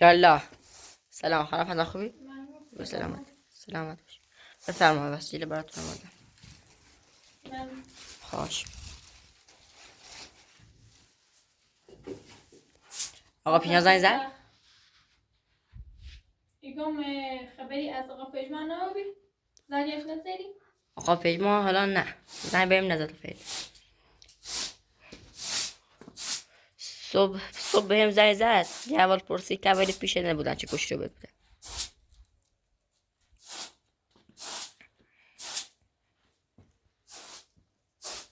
یالا. سلام خانم فضا خوبی؟ من به سلامت. سلامت باش. بفرما وسیله براتون آوردم. من خوش. آقا پینا زنگ زد؟ ایگام خبری از آقا پژمان نبودی؟ زنگش نزدی؟ آقا پیما حالا نه. زنگ بهم نزد فعلا. صبح بهم زنگ زد. یه اول پرسید که ولی پیش نبودن چه کشی رو بده.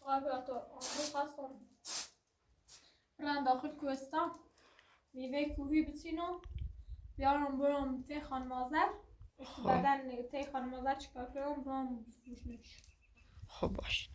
آقا تو آمو خواستم رن داخل کوهستان میوه کوهی بچینم بیارم برم تی خانمازر بعدن تی خانمازر چیکار کنم برم بفروشمش. خب باش.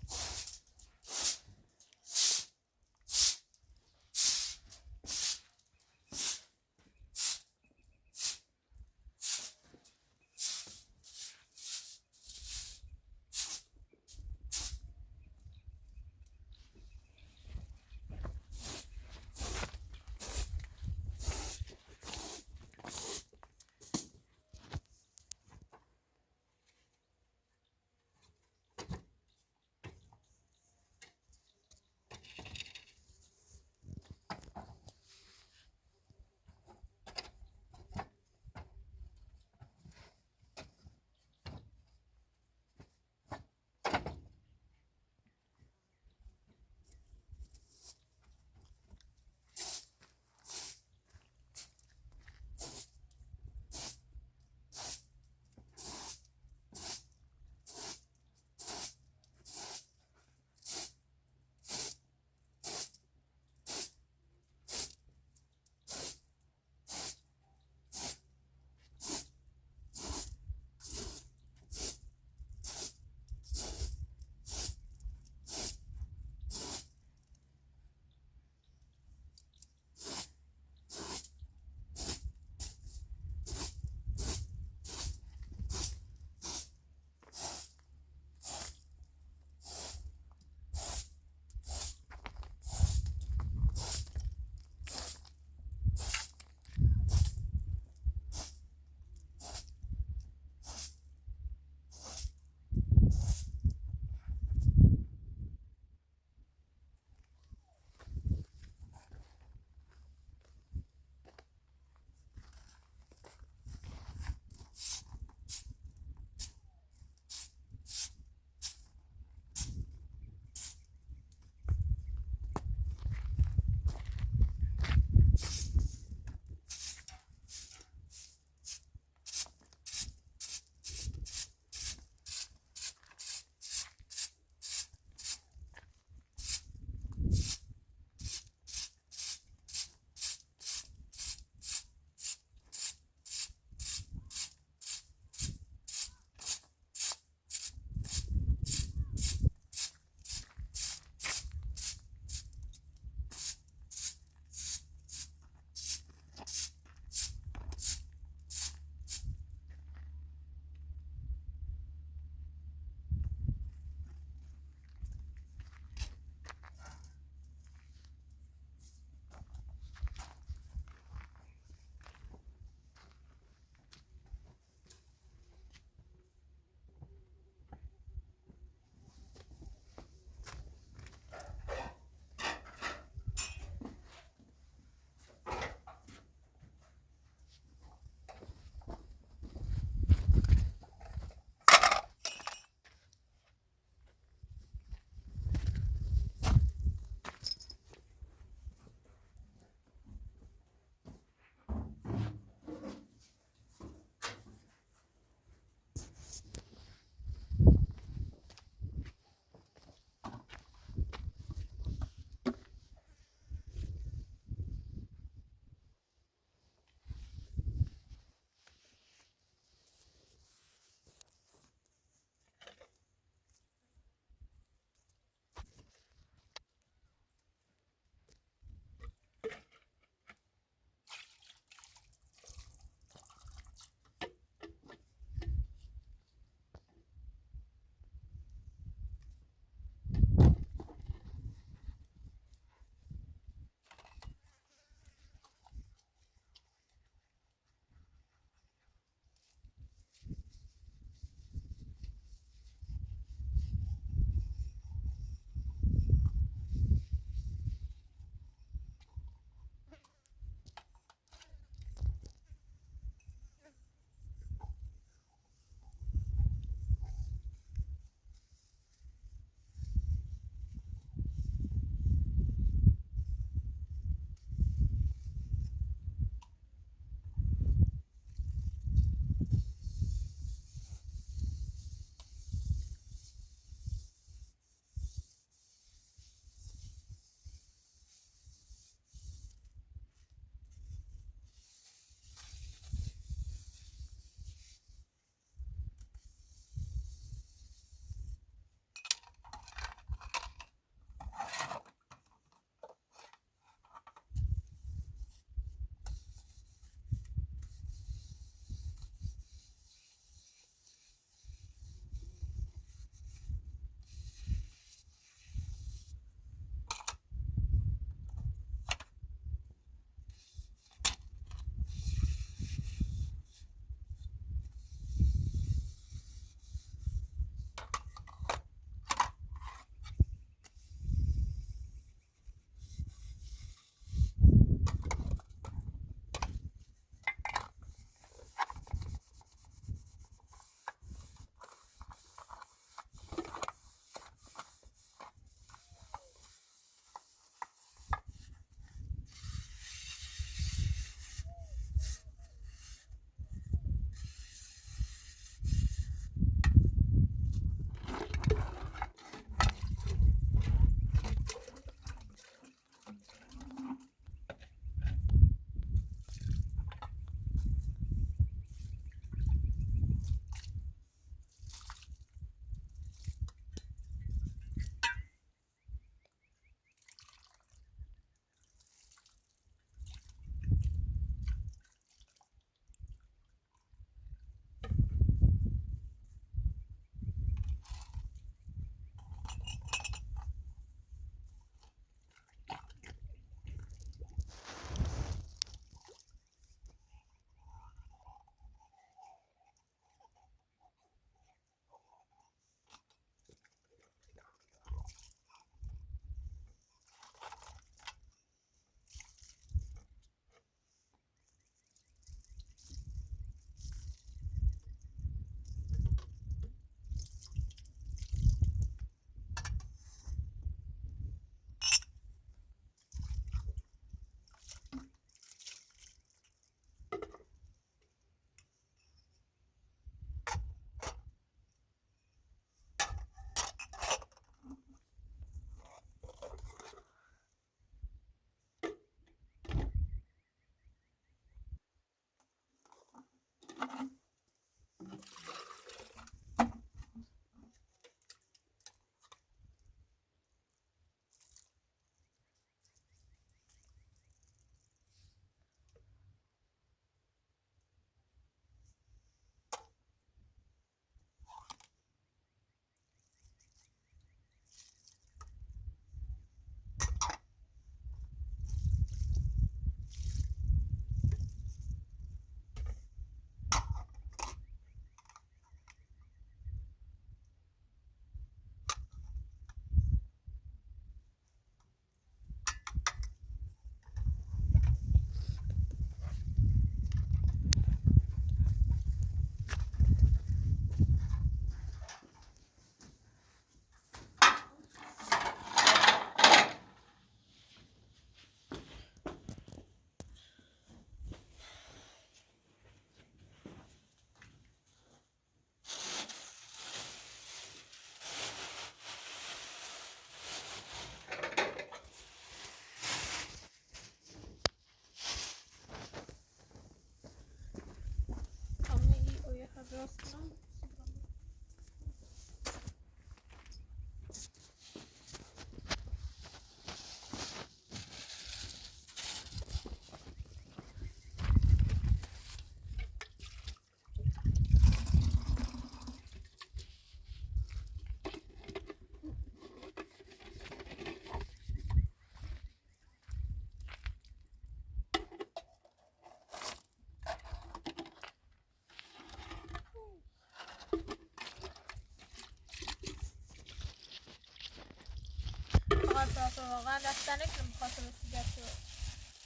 امپراتور واقعا دست نکنم بخاطر سیگارتو.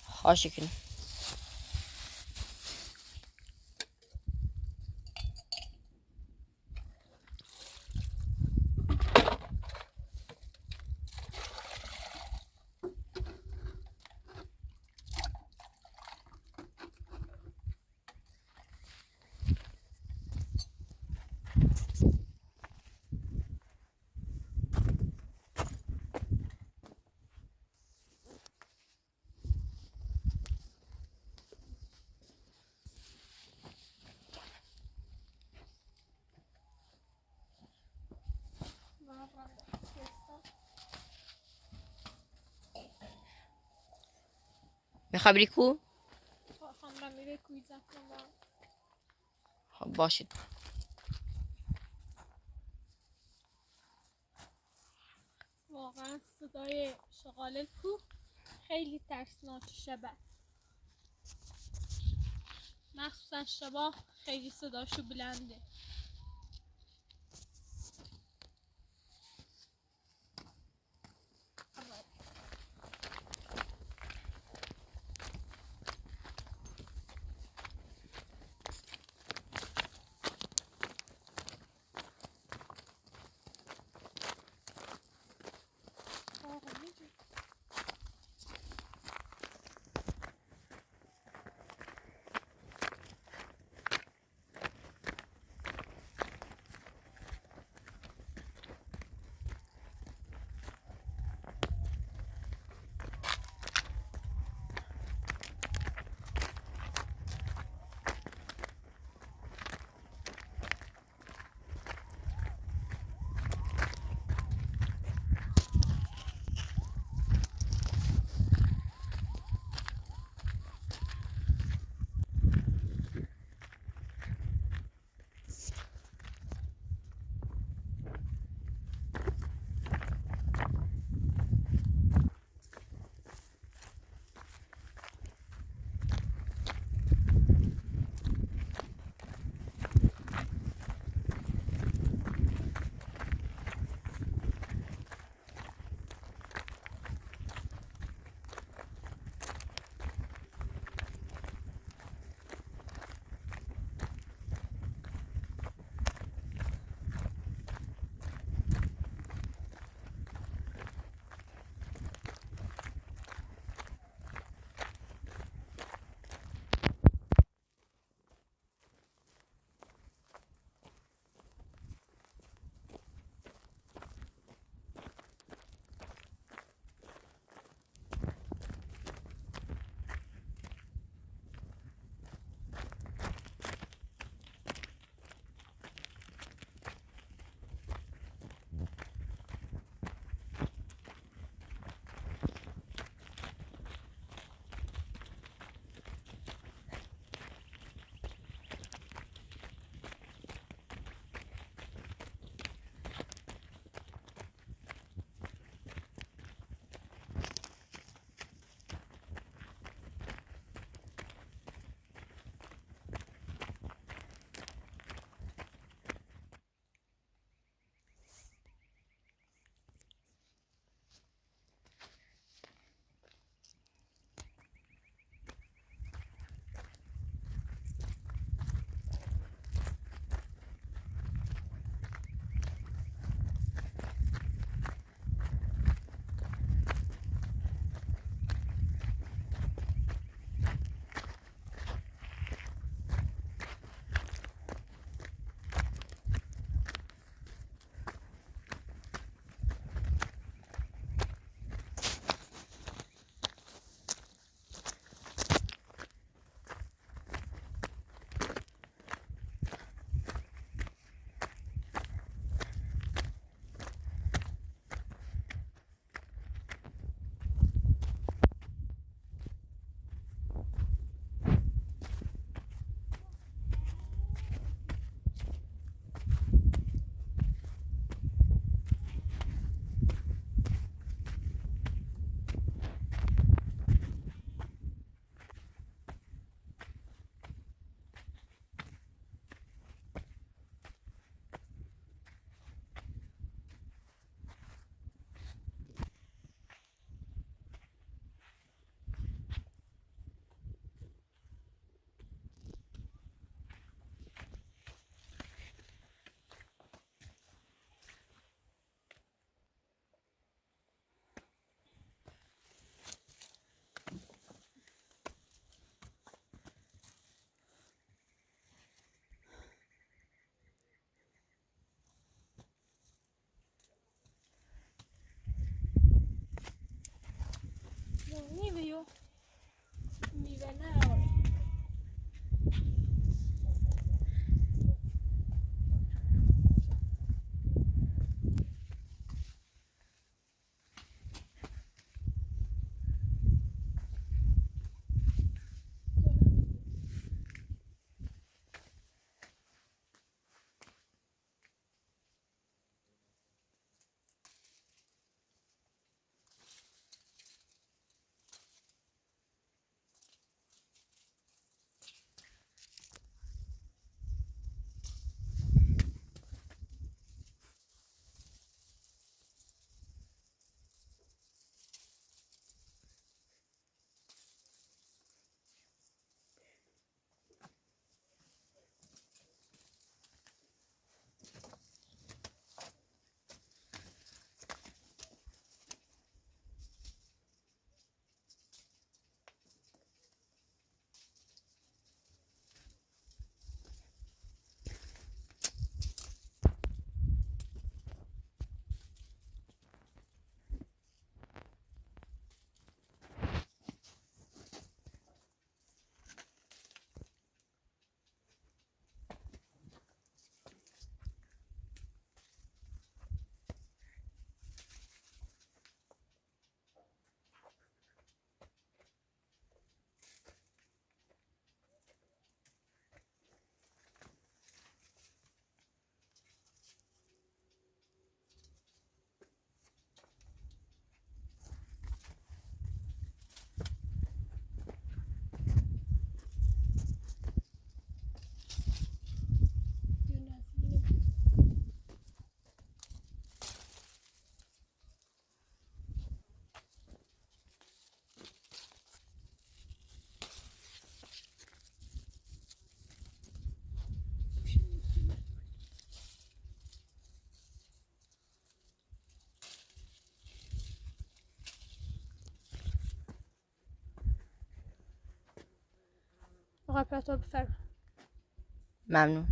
خواهش کنم. میخوای کو؟ خانم میره کویزم کنم. خب باشید. واقعا صدای شغال کوه خیلی ترسناک شبه، مخصوصا شبا خیلی صداشو بلنده. آقای پراتور بفرم. ممنون.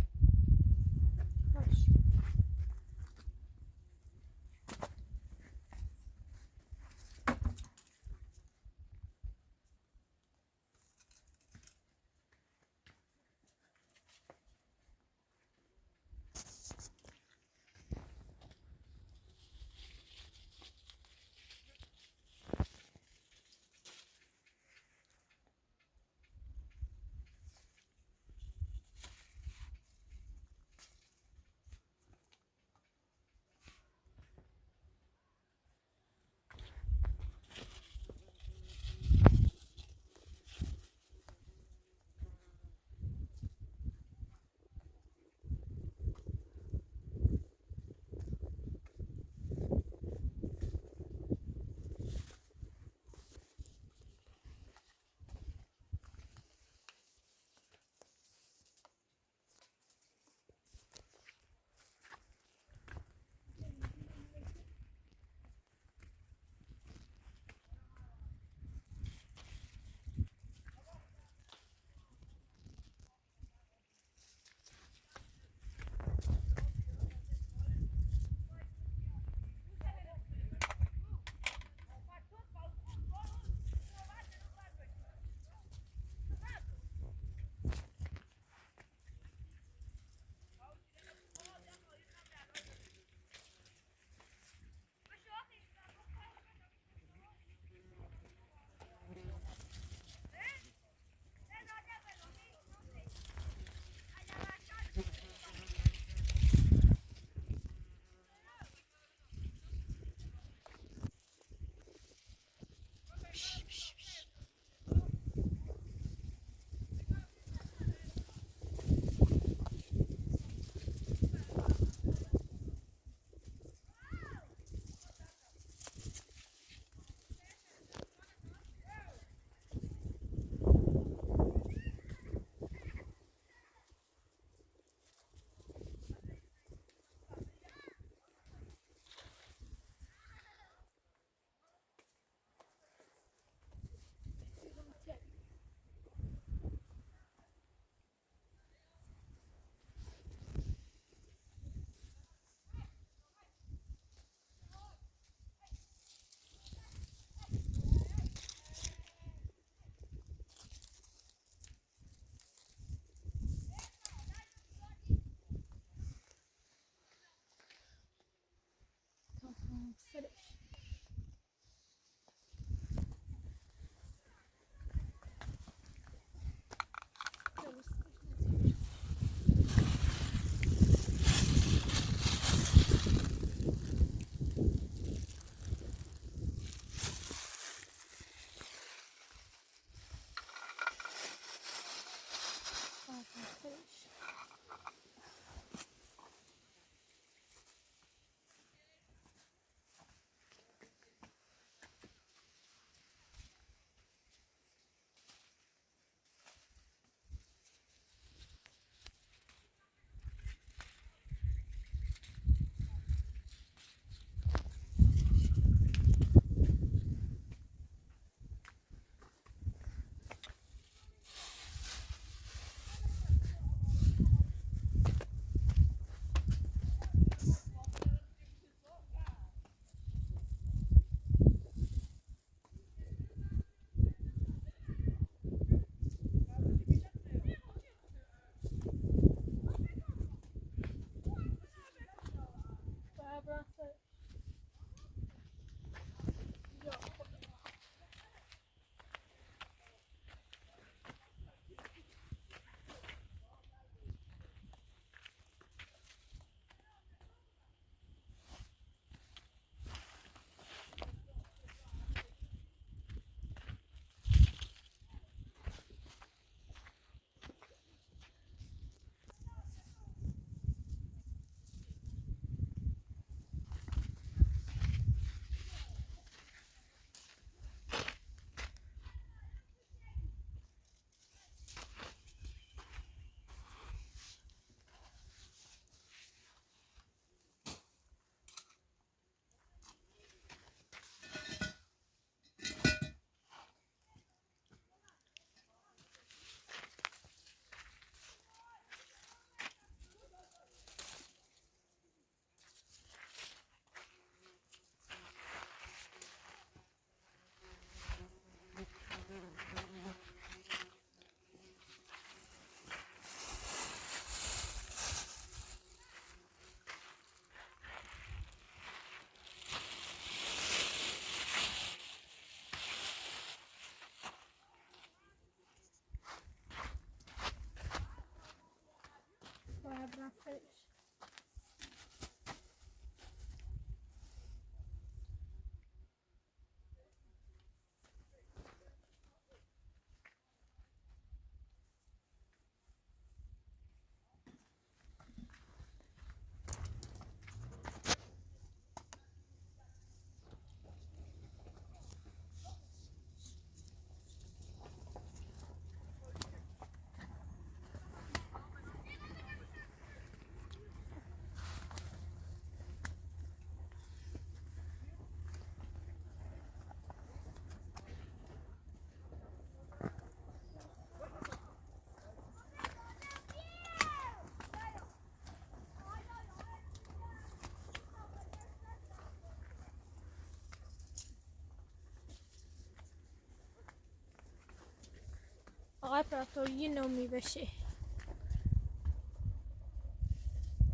آقای پراتور یه نوع میوشه،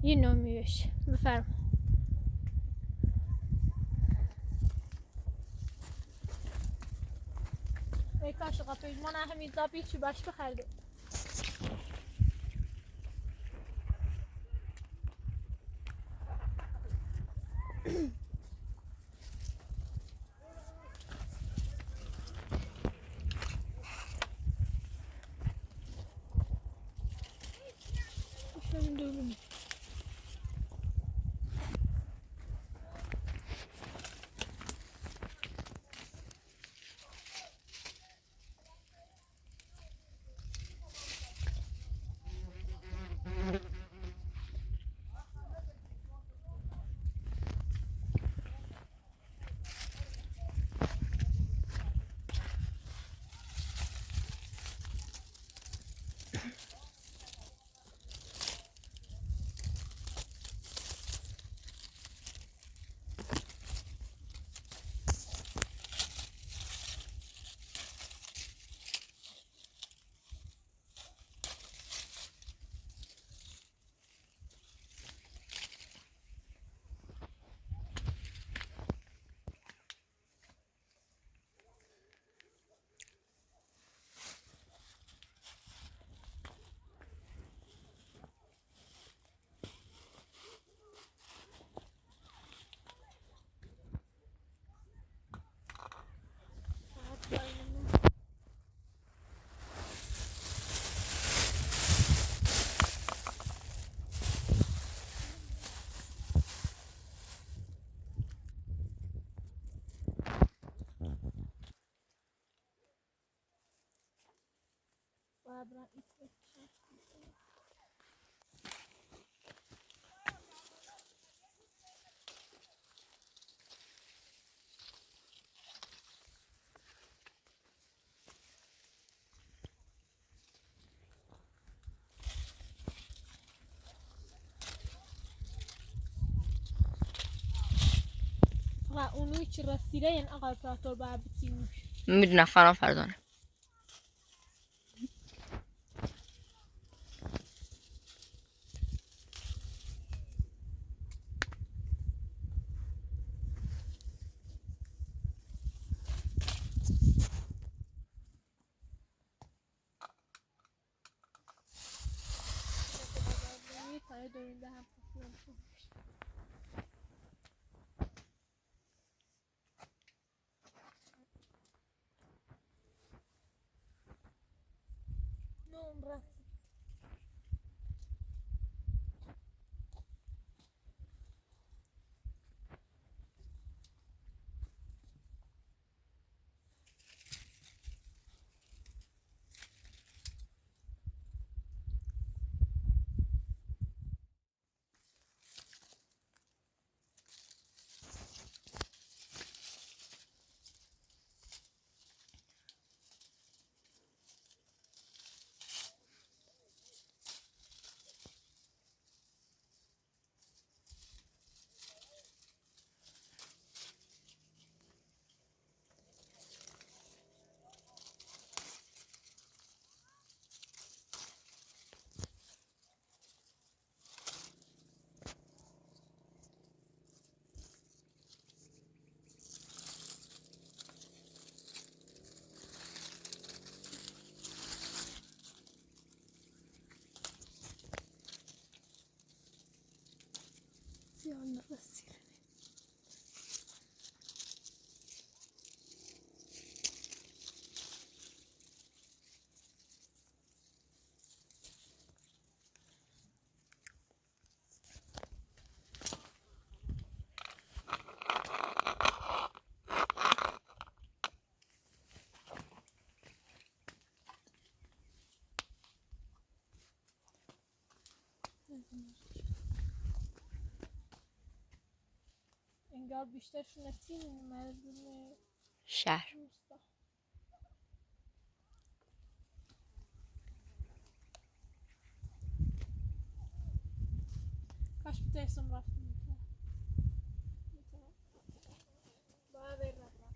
یه نوع میوشه بفرما. ای کاش آقا پیجمان همین زابی چی باش بخرده. شنو دوباره برای اونوی چی رسیده این آقای پراتور باید بتینیش. میدونم خانم فردانه. تای دورنده هم پسیم نون رسید. زیان رسید. انگار بیشترشون نتیم مردم شهر. روستا. کاش بترسم رفتم میتونم باید رفتم.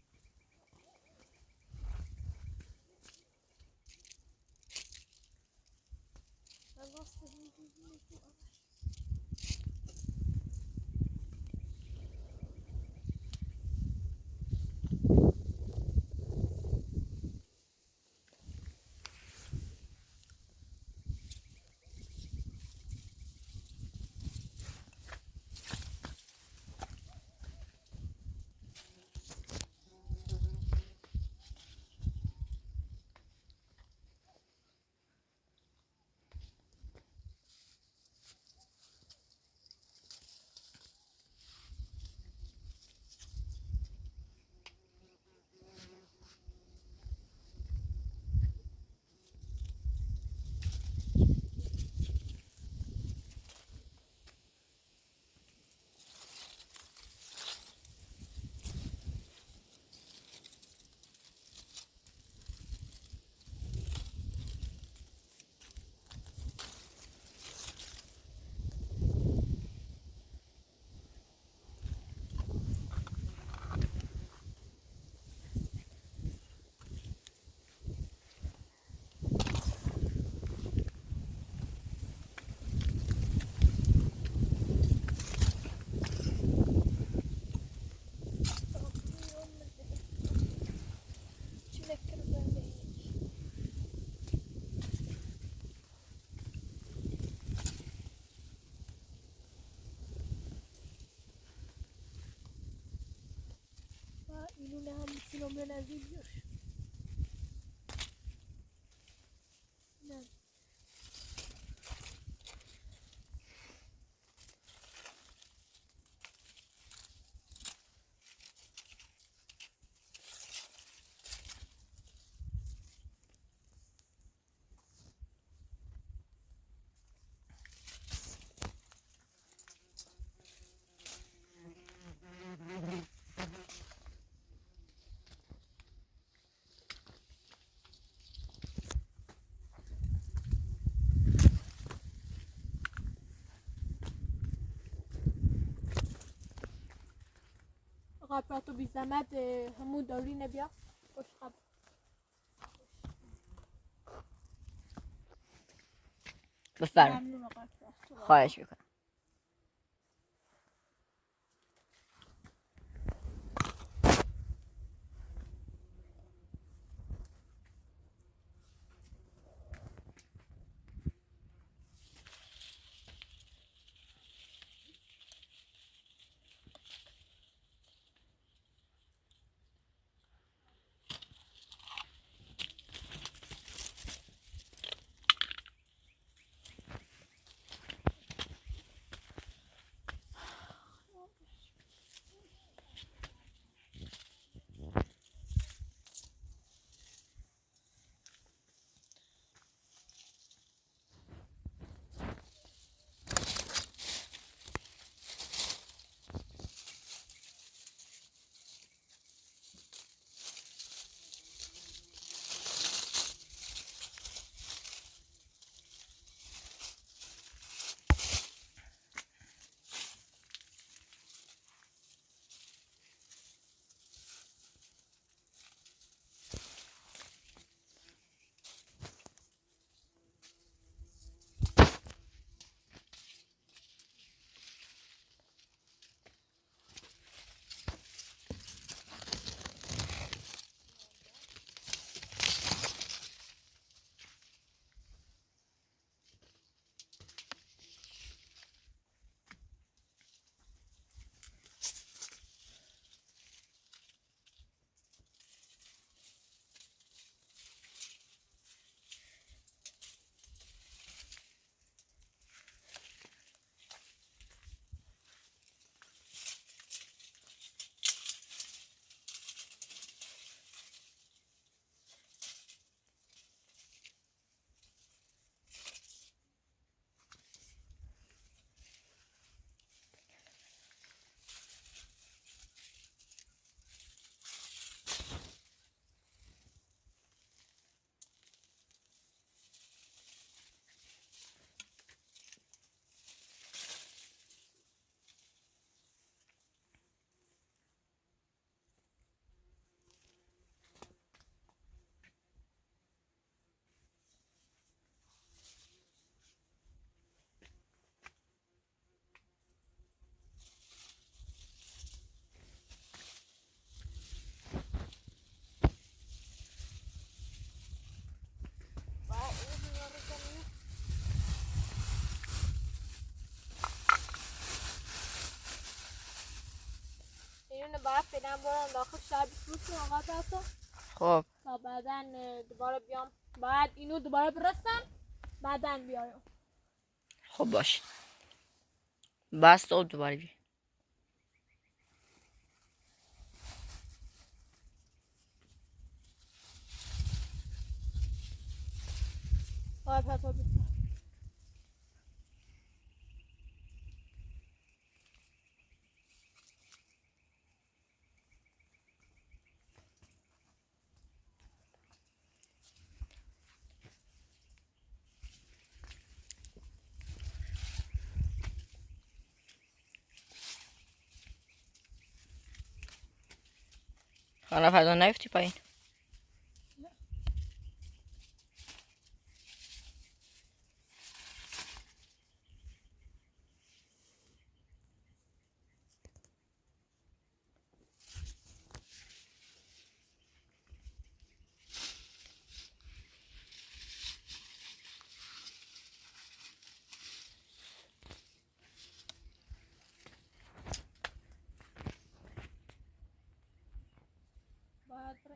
بیام به نزدیک بیاش. نه. قبل تو بی زحمت همون داری نبیا خوش قبل. بفرم. ممنون آقا فرات. خواهش میکنم. اینو باید فعلا برم داخل شب فروش آقا تو خب تا بعدا دوباره بیام. بعد اینو دوباره برسم بعدا بیایم. خب باش. بس تو دوباره بیا. آقا تو بیام. حالا فردا نیفتی پایین. باید بره.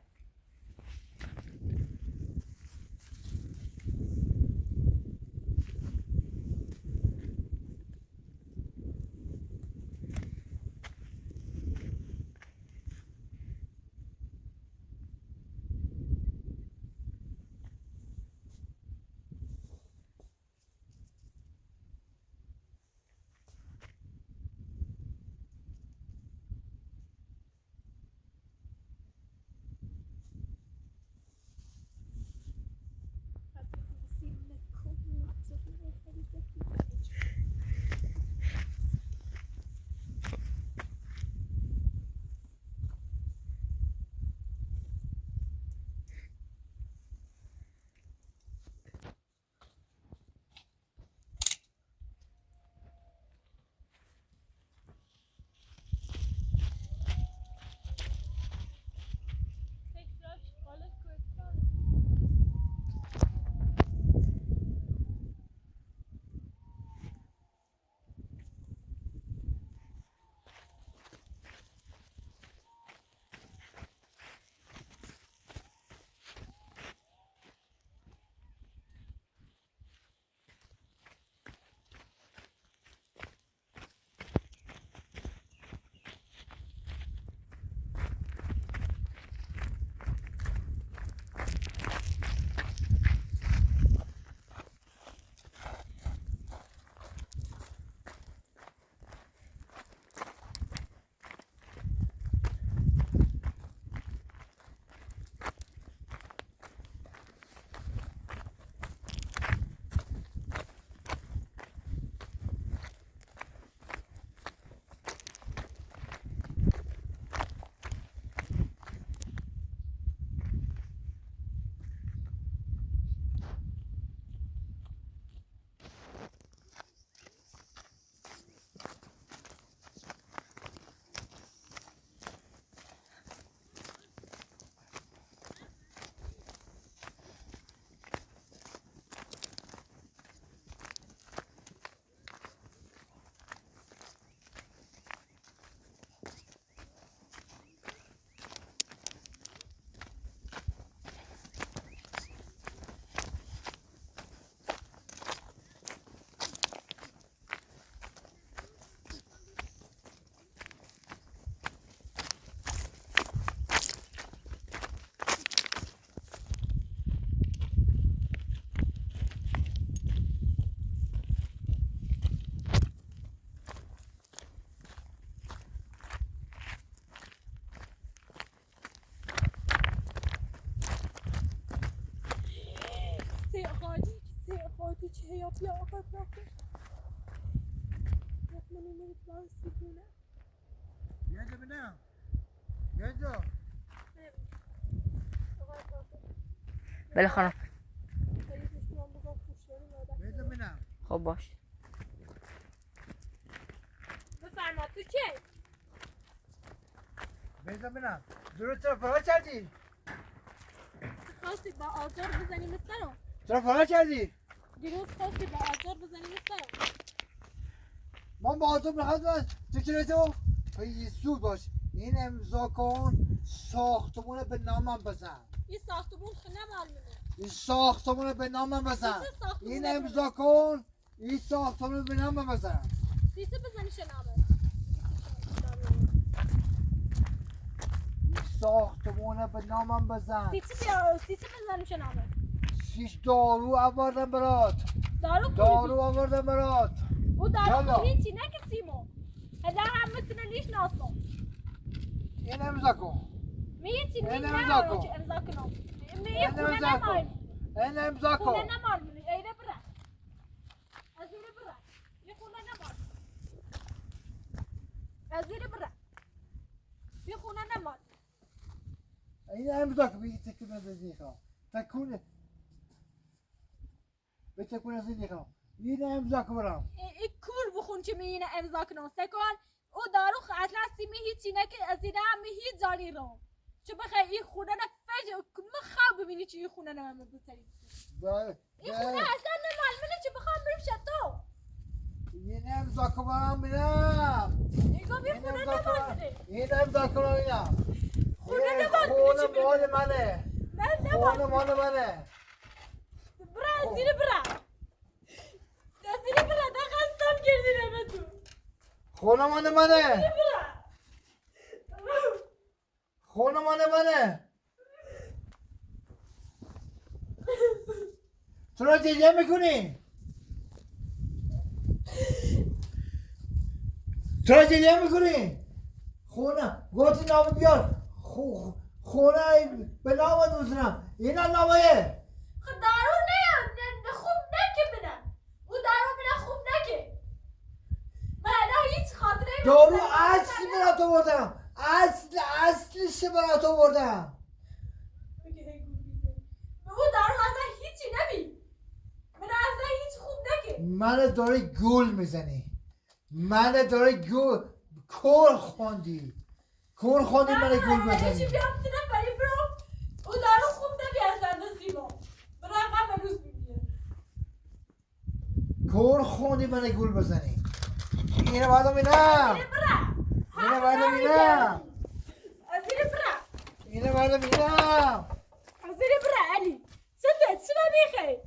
چه یا بیا آقا براکه من نمیدونم پلان سیگونه Yenge bina. Yenge. بله خانم. Yenge bina. خب باش. بفرما تو چه؟ Yenge bina. Zuru telefon کردی؟ خواستی با آزار بزنیم سرم. تلفن کردی؟ دیروز خواستی با آزار بزنیم سرم. من با آزار میخواستم تکره تو سود باش. این امضا کن ساختمون به نامم بزن. این ساختمون خونه معلومه. این ساختمون به نامم بزن. این امضا کن. کن این ساختمون به نامم بزن. سیسه بزنی شنامه. این ساختمون به نامم بزن. سیسه بزنی شنامه. شیش دارو آوردم برات. دارو آوردم برات. او دارو هیچی نه که سیمو. هدا هم میتونه لیش ناستم. این امضا کن. میتی این نه امضا کن. امضا کنم. این امضا کن. این امضا کن. خونه نمال ایره برا. از ایره برا. یه خونه نمال. از ایره برا. یه خونه نمال. این امضا کن بگی تکون از این خواه. تکون. به تکون از این خواه. این امضا کن برام. این کور بخون که میینه امضا کنم. سکان او دارو اصلا سیمی هیچی نه که از ایره هم هیچ جانی رو. چه بخوای این خونه نفج مخواب ببینی چه این خونه نمه بسری. این خونه اصلا نمالمونه چه بخوام بریم شتو. این امضا کن برام میرم. این خونه نمالمونه. این امضا کن برام میرم. خونه این نباید خونه بری چی مال بده. منه نه خونه نباید مال منه برا زیر برا زیر برا دقستم کردی نمه تو خونه مال منه برا خونه مال منه تو را دیگه میکنی تو را دیگه میکنی خونه گوتی نام بیار خونه به نام دوزنم اینا نامه خب دارو نه خوب نکه بدم او دارو بنا خوب نکه من الان هیچ خاطره دارو اصلی برات آوردم اصلش برات آوردم او دارو اصلا هیچی نبی من اصلا هیچ خوب نکه من داری گول میزنی من داری گول کور خوندی من گول هیچی بزنی بیام تو نفری برو او دارو خوب نبی اصلا نسیما برو اقام روز میبینه کور خوندی من گول بزنی اینه بعدم اینم اینه بعدم اینم ازیر برا اینه بعدم اینم ازیر برا علی ستت شما میخی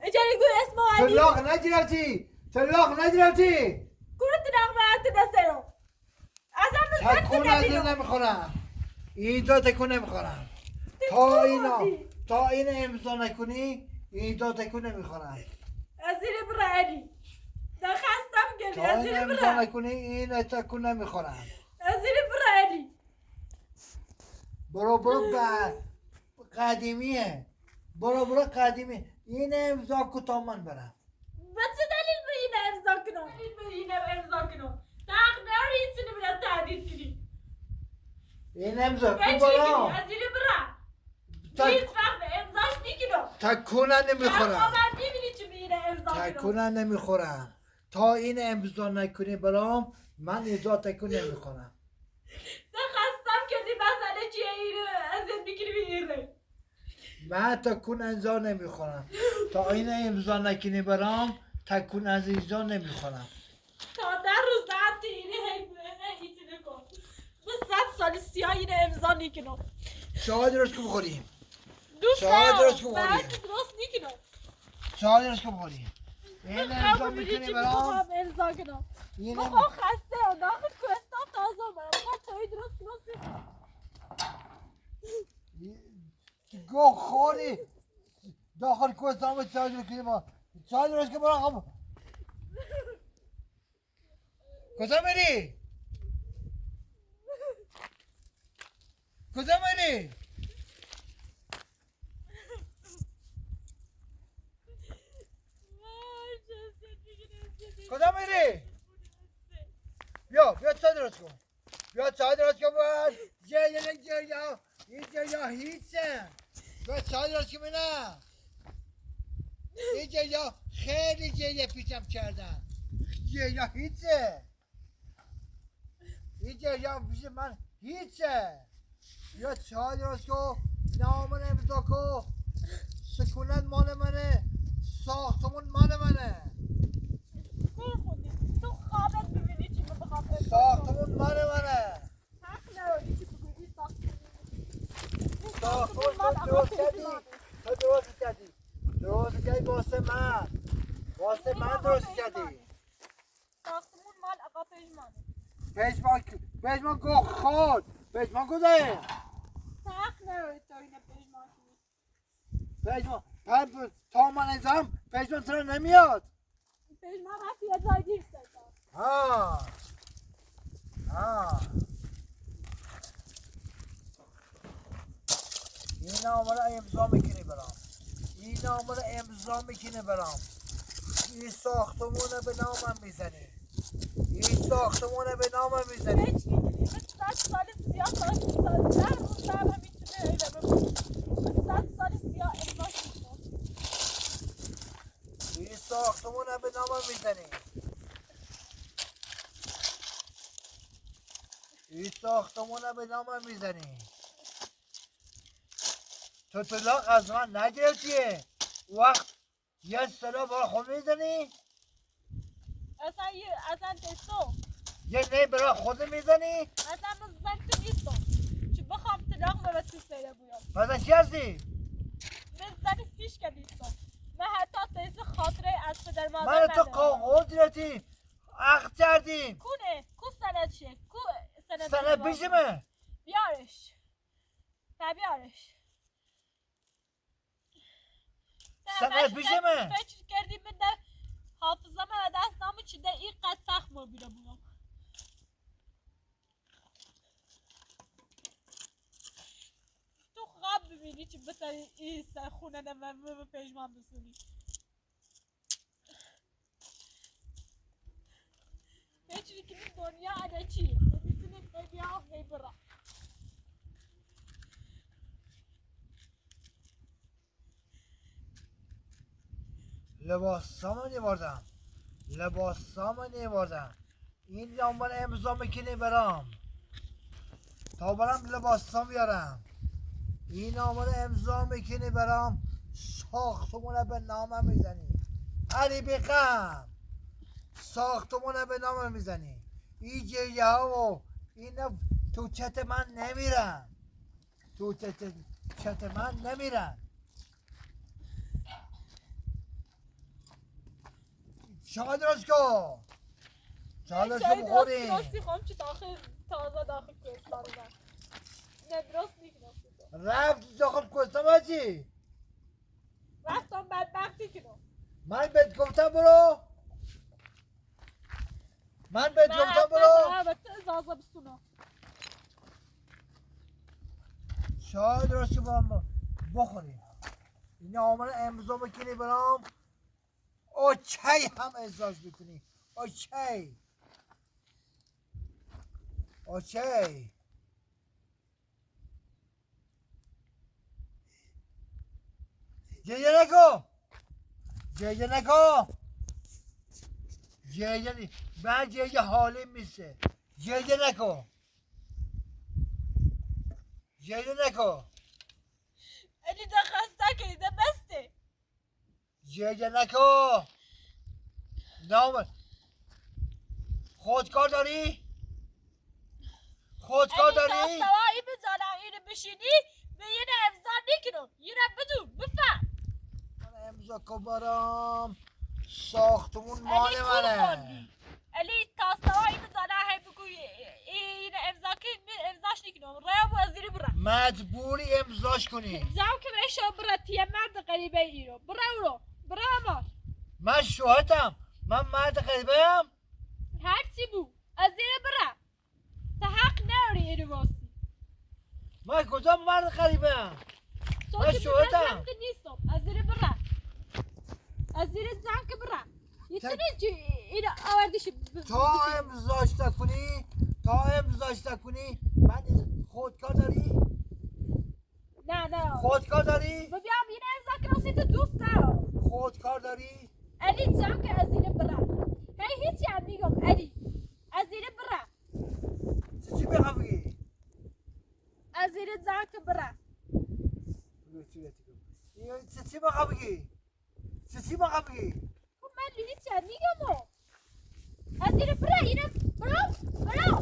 اجاری گوی اسمو علی طلاق نگرفتی كنت نغمة تنسيرو أصلا تکون از این نمیخورم اینجا تکون نمیخورم تا این امضا نکنی اینجا تکون نمیخورم أزيل براني دخستم قلبي تا این أزيل امضا براني نکنی این تکون نمیخورم أزيل براني برو قدیمیه برو قدیمی این امضا کو تا من برم بس دليل بينا إمزاكنو دليل بينا إمزاكنو تاق ناري سنة من التعديد كني این امضا کو بيجي برام أزيل برا تا- هیچ وقت امضاش میکنم تکون نمیخورم آقا میبینی چی میره امضا کنم تکون نمیخورم تا این امضا نکنی برام من اینجا تکون نمیخورم خستم کردی مسئله چیه اینه ازت میگیری میگیره من تکون امضا نمیخورم تا این امضا نکنی برام تکون از اینجا نمیخورم تا در روز ساعتی اینه هیچی نکن من 100 سال سیاه اینه امضا نکنم چای درست که بخوریم دوست چای دارم درست که بخوریم بعد درست نکنم چای درست که بخوریم این امضا میکنی برام امضا کنم این من امضا خسته هم داخل کوهستان تازه اومدم میخوام چای درست کنم گو خوری داخل کوهستان به چای درست کنی ما چای درست که برام کجا میری؟ کجا میری؟ کجا میری؟ بیا چای درست کن بیا چای درست کن باید این جریا هیچه بیا چای درست کن بینم این جریا خیلی جریه پیشم کردن جریا هیچه این جریا پیش من هیچه بیا چای درست کن نامون امضا کن سکونت مال منه ساختمون مال منه تو خوابت ببینی چی من بخوام امضا کنم ساختمون مال منه حق نداری چی بگویی ساختمون مال تو آقا درست کردی تو درست کردی واسه من درست کردی ساختمون مال آقا پیجمانه پشمان گو خود پشمان گذاره حق نداری تو اینه پیجمان کنی پشمان تا من ازم پشمان تو نمیاد پیجمان رفتی یه جای دیر سرکن ها این نامه رو امضا میکنی برام این نامه رو امضا میکنی برام این ساختمون رو به نامم میزنی این ساختمون رو به نامم میزنی هیچ میگیری من 100 سال سیاه سال در روز در همیتونه ایره ببین من 100 سال سیاه امضا کنم این ساختمون رو به نامم میزنی این ساختمون رو به نامم میزنی تو طلاق از من نگرفتیه وقت یه صدا برای خود میزنی اصلا تستو یه نه برای خود میزنی اصلا من زن تو نیستم چی بخوام نقض تو سیره بویم پس چی هستی؟ من زن هیچ که نیستم من حتی تیز خاطره از پدر مادر من تو ندارم قول دیرتی عقد کردیم کونه کو سند شه کو سند سنه پیشمه بیارش بیارش سنه پیشمه فکر کردی من در حافظه من دست نامو چی در این قد سخت ما بیره بودم تو خواب ببینی چی بسری این خونه نمه پیشمان بسونی فکری که این دنیا اده چیه ببینی خیلی ها خیلی برا لباسامو نیوردم این دنبال امضا میکنی برام تا برام لباسام بیارم این دنبال امضا میکنی برام ساختمونه به نامم میزنی علی بیقم ساختمونه به نامم میزنی این جیه ها و این تو چت من نمیرن تو چت من نمیرن چای درست کن چای درست کن بخوریم درستی خوام چی تازه داخل کوهستان نه درست نیست رفت داخل کوهستان بچی رفتم بدبختی کنم من بهت گفتم برو من بهت گفتم برو من اجازه بسونم چای درست کن برام بخوریم این آمانه امضا بکنی برام اوکی هم ازاش بکنی اوکی جیجه نکن من جیجه حالیم میسه جیجه نکن الی ده خسته که ده بسته جیجه نکن نام خودکار داری؟ الی تا سوایی بزنم اینو بشینی به یه امضا نکنم یه بدون بفهم من امضا کن برام ساختمون مال منه الی تا سوایی بزنم هی بگوی این امضا که امضاش نکنم رای وزیری برم مجبوری امضاش کنی زاو که بهش برا تیه مرد قریبه ایرو برا ما من شوهرتم من مرد غریبه ام هرچی بو از این برا تا حق نداری اینو واسه من کجا مرد غریبه ام من شوهرتم نیستم از این برا از این زن که برا یه چی اینو آوردیش تا امضاش نکنی من خودکار داری؟ نه خودکار داری؟ ببینم این امضا که راستی دوست دارم خودکار داری؟ علی جان که از این برا هیچی هم میگم علی از این برا چی بخوام بگی؟ از این جان که برا چی بخوام بگی؟ خب من هیچی هم میگم از این برا اینو برا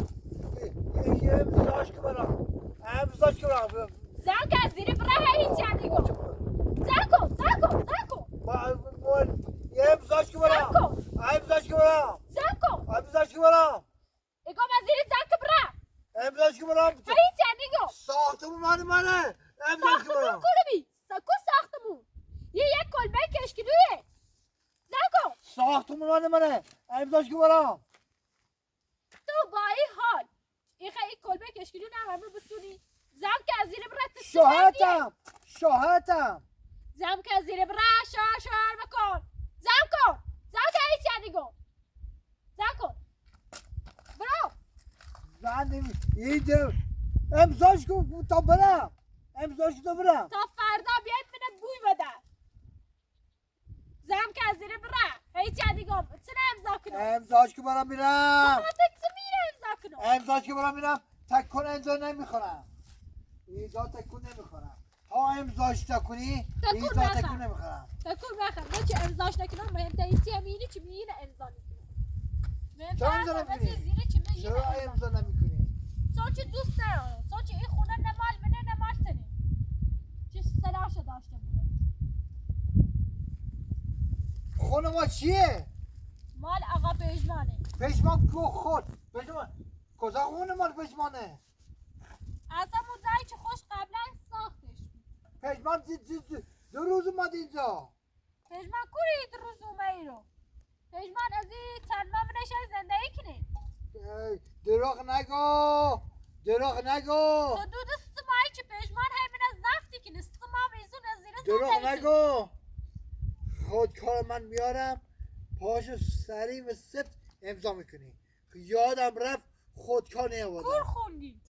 یه امضاش که برام زن که از این برا هیچی هم میگم زن کن یه امضاش که برام اگم از این زن که برا امضاش که برام هیچی هم میگم ساختمون مال منه امضاش که برام کلبی ساختمون یک کلبه کشکلویه زن کن ساختمون مال منه امضاش که برام تو با این حال این کلبه کشکلو نمامه بستونی زم که از زیر برا شوهرتم زم که از زیر برا شوهر بکن زم که هیچی نگو زم کن برو زن امضاش کن تا برم تا فردا بیاید منه بوی بده زم که از زیر برا هیچی نگو چنه امضا کنم امضاش که برام میرم چه میره امضا کنم امضاش که برام میرم تکون اینجا نمیخورم تا امضاش نکنی اینجا تکون نمیخورم تکون بخم نه چه امضاش نکنم مهمتریتی هم اینه چه میینه امضا نکنم چرا امضا نمیکنی؟ چرا امضا نمیکنی؟ سوچ دوست ندارم سوچ این خونه نمال منه نمال تنه چه صداشو داشته بود خونه ما چیه؟ مال آقا پژمانه پشمان کو خود پشمان کجا خونه مال پشمانه؟ از همون جایی که خوش قبلا ساختش بود پشمان دو روز اومد اینجا پژمان کوری روز اومه رو پژمان از این چند ماه منشه زندگی کنه دروغ نگو دروغ نگو تو دو سمایی که پژمان هی من زفتی کنه سما میزون از زیر دروغ زندگی نگو خود کار من میارم پاشو سریع و سفت امضا میکنی یادم رفت خودکار نیاوردم کور خوندی